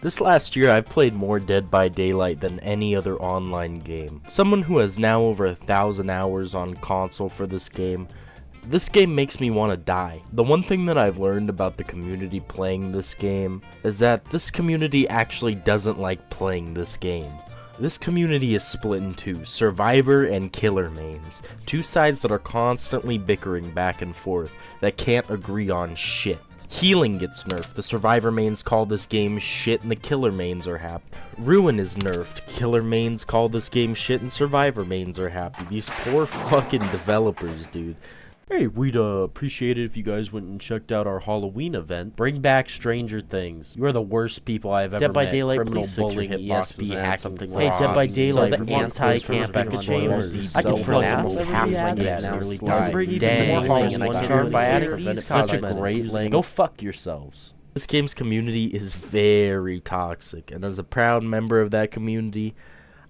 This last year, I've played more Dead by Daylight than any other online game. Someone who has now over 1,000 hours on console for this game makes me want to die. The one thing that I've learned about the community playing this game is that this community actually doesn't like playing this game. This community is split in two, Survivor and Killer mains. Two sides that are constantly bickering back and forth, that can't agree on shit. Healing gets nerfed, the Survivor mains call this game shit and the Killer mains are happy. Ruin is nerfed, Killer mains call this game shit and Survivor mains are happy. These poor fucking developers, dude. Hey, we'd appreciate it if you guys went and checked out our Halloween event. Bring back Stranger Things. You are the worst people I've ever met. Dead by Daylight, criminal please fix your bullying, ESP hacking, something. Hey, Dead by Daylight, the anti-camping chambers. I can throw almost half my games nearly died. Dang, and I started by adding these such a great link. Go fuck yourselves. This game's community is very toxic, and as a proud member of that community,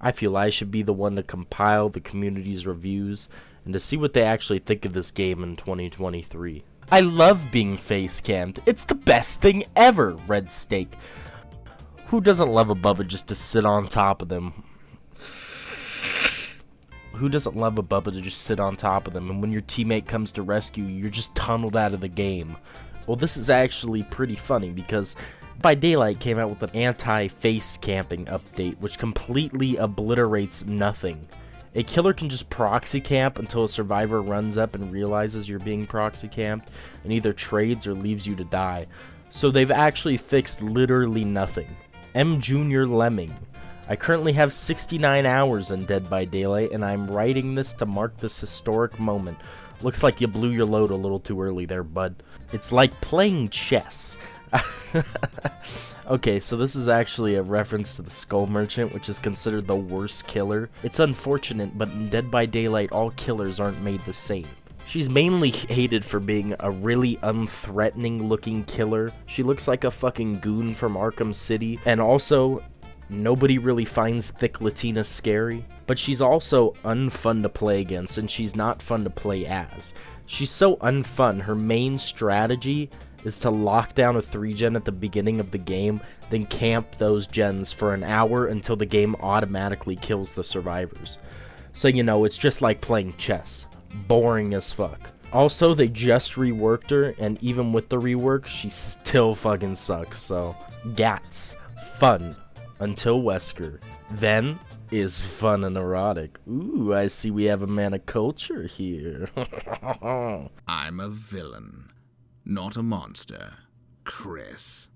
I feel I should be the one to compile the community's reviews and to see what they actually think of this game in 2023. I love being face cammed. It's the best thing ever, Red Steak. Who doesn't love a Bubba just to sit on top of them? Who doesn't love a Bubba to just sit on top of them, and when your teammate comes to rescue you, you're just tunneled out of the game? Well, this is actually pretty funny because By Daylight came out with an anti-face camping update, which completely obliterates nothing. A killer can just proxy camp until a survivor runs up and realizes you're being proxy camped and either trades or leaves you to die. So they've actually fixed literally nothing. M. Junior Lemming. I currently have 69 hours in Dead by Daylight, and I'm writing this to mark this historic moment. Looks like you blew your load a little too early there, bud. It's like playing chess. Okay, so this is actually a reference to the Skull Merchant, which is considered the worst killer. It's unfortunate, but in Dead by Daylight, all killers aren't made the same. She's mainly hated for being a really unthreatening looking killer. She looks like a fucking goon from Arkham City, and also, nobody really finds thick Latina scary. But she's also unfun to play against, and she's not fun to play as. She's so unfun, her main strategy is to lock down a 3-gen at the beginning of the game, then camp those gens for an hour until the game automatically kills the survivors. So, you know, it's just like playing chess. Boring as fuck. Also, they just reworked her, and even with the rework, she still fucking sucks, so Gats. Fun. Until Wesker. Then is fun and erotic. Ooh, I see we have a man of culture here. I'm a villain, not a monster, Chris.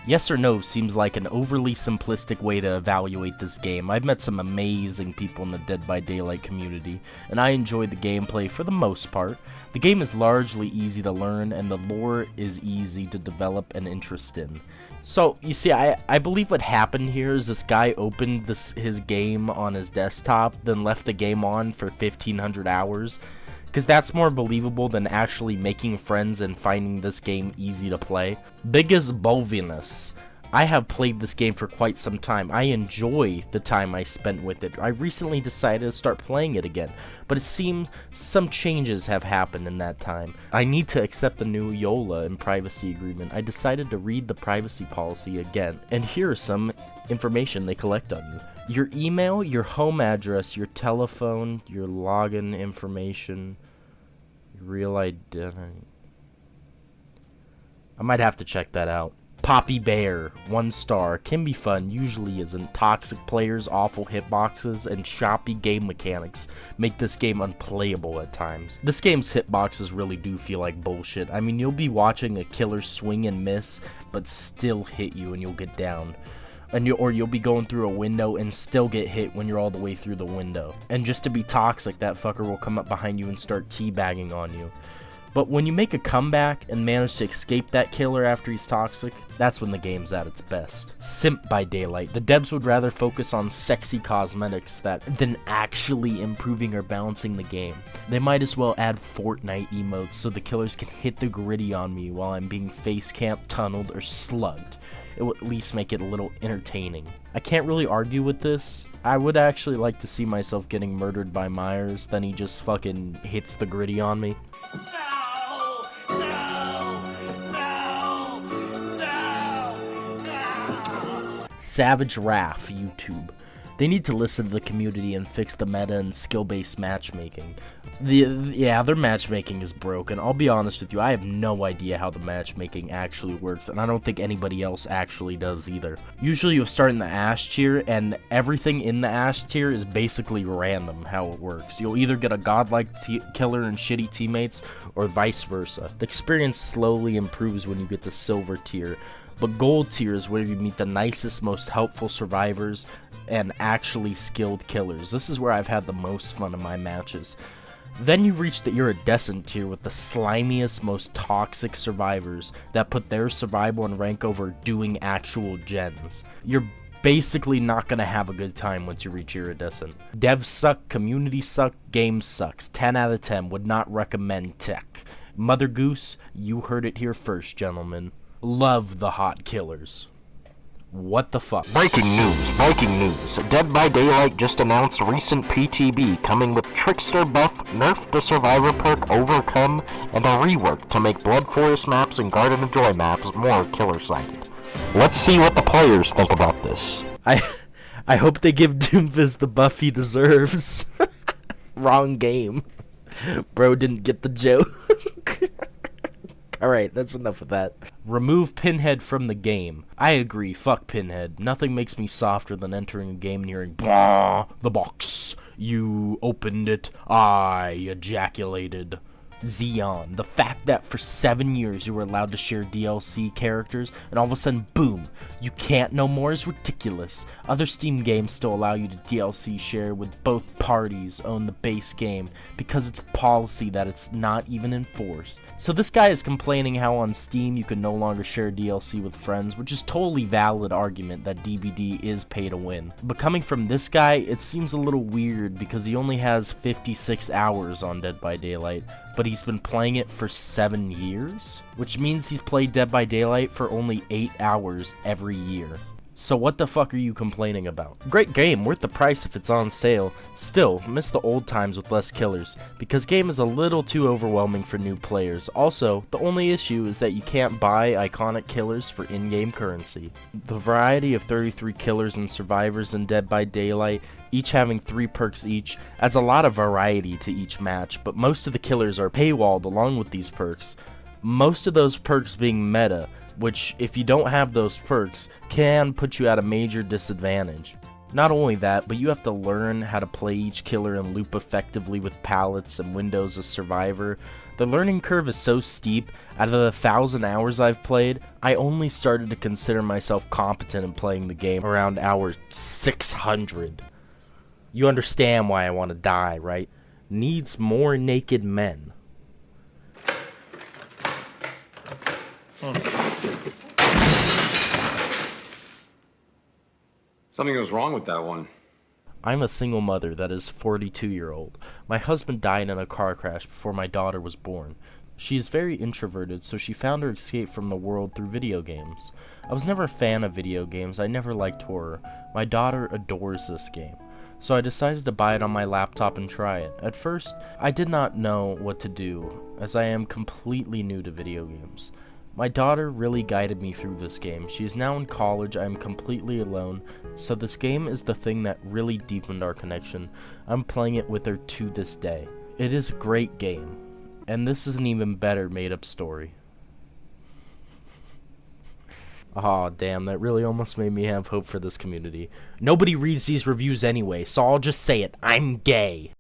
Yes or no seems like an overly simplistic way to evaluate this game. I've met some amazing people in the Dead by Daylight community, and I enjoy the gameplay for the most part. The game is largely easy to learn, and the lore is easy to develop an interest in. So, you see, I believe what happened here is this guy opened his game on his desktop, then left the game on for 1,500 hours. Because that's more believable than actually making friends and finding this game easy to play. Biggest Bovinus. I have played this game for quite some time. I enjoy the time I spent with it. I recently decided to start playing it again, but it seems some changes have happened in that time. I need to accept the new YOLA and privacy agreement. I decided to read the privacy policy again, and here is some information they collect on you. Your email, your home address, your telephone, your login information, your real identity. I might have to check that out. Poppy Bear, 1 star, can be fun, usually isn't. Toxic players, awful hitboxes, and choppy game mechanics make this game unplayable at times. This game's hitboxes really do feel like bullshit. I mean, you'll be watching a killer swing and miss, but still hit you and you'll get down. Or you'll be going through a window and still get hit when you're all the way through the window. And just to be toxic, that fucker will come up behind you and start teabagging on you. But when you make a comeback and manage to escape that killer after he's toxic, that's when the game's at its best. Simp by Daylight. The devs would rather focus on sexy cosmetics than actually improving or balancing the game. They might as well add Fortnite emotes so the killers can hit the gritty on me while I'm being face camped, tunneled, or slugged. It would at least make it a little entertaining. I can't really argue with this. I would actually like to see myself getting murdered by Myers, then he just fucking hits the gritty on me. Savage Wrath YouTube. They need to listen to the community and fix the meta and skill-based matchmaking. Their matchmaking is broken. I'll be honest with you, I have no idea how the matchmaking actually works, and I don't think anybody else actually does either. Usually you'll start in the Ash tier, and everything in the Ash tier is basically random how it works. You'll either get a godlike killer and shitty teammates, or vice versa. The experience slowly improves when you get to Silver tier, but Gold tier is where you meet the nicest, most helpful survivors and actually skilled killers. This is where I've had the most fun in my matches. Then you reach the iridescent tier with the slimiest, most toxic survivors that put their survival and rank over doing actual gens. You're basically not gonna have a good time once you reach iridescent. Devs suck, community suck, game sucks. 10 out of 10, would not recommend tech. Mother Goose, you heard it here first, gentlemen. Love the hot killers. What the fuck? Breaking news. Dead by Daylight just announced recent PTB coming with Trickster buff, nerf the Survivor perk Overcome, and a rework to make Blood Forest maps and Garden of Joy maps more killer-sided. Let's see what the players think about this. I hope they give Doomfist the buff he deserves. Wrong game. Bro didn't get the joke. Alright, that's enough of that. Remove Pinhead from the game. I agree, fuck Pinhead. Nothing makes me softer than entering a game and hearing, "Blah, the box. You opened it. I ejaculated." Xeon. The fact that for 7 years you were allowed to share DLC characters, and all of a sudden, boom, you can't no more is ridiculous. Other Steam games still allow you to DLC share with both parties own the base game, because it's a policy that it's not even enforced. So this guy is complaining how on Steam you can no longer share DLC with friends, which is totally valid argument that DBD is pay to win. But coming from this guy, it seems a little weird because he only has 56 hours on Dead by Daylight, but he's been playing it for 7 years, which means he's played Dead by Daylight for only 8 hours every year. So what the fuck are you complaining about? Great game, worth the price if it's on sale. Still, miss the old times with less killers, because game is a little too overwhelming for new players. Also, the only issue is that you can't buy iconic killers for in-game currency. The variety of 33 killers and survivors in Dead by Daylight, each having 3 perks each, adds a lot of variety to each match, but most of the killers are paywalled along with these perks. Most of those perks being meta, which, if you don't have those perks, can put you at a major disadvantage. Not only that, but you have to learn how to play each killer and loop effectively with pallets and windows as Survivor. The learning curve is so steep, out of the 1,000 hours I've played, I only started to consider myself competent in playing the game around hour 600. You understand why I want to die, right? Needs more naked men. Something was wrong with that one. I'm a single mother that is 42-year-old. My husband died in a car crash before my daughter was born. She is very introverted, so she found her escape from the world through video games. I was never a fan of video games. I never liked horror. My daughter adores this game, so I decided to buy it on my laptop and try it. At first, I did not know what to do, as I am completely new to video games. My daughter really guided me through this game. She is now in college, I am completely alone, so this game is the thing that really deepened our connection. I'm playing it with her to this day. It is a great game, and this is an even better made-up story. Aw, damn, that really almost made me have hope for this community. Nobody reads these reviews anyway, so I'll just say it. I'm gay.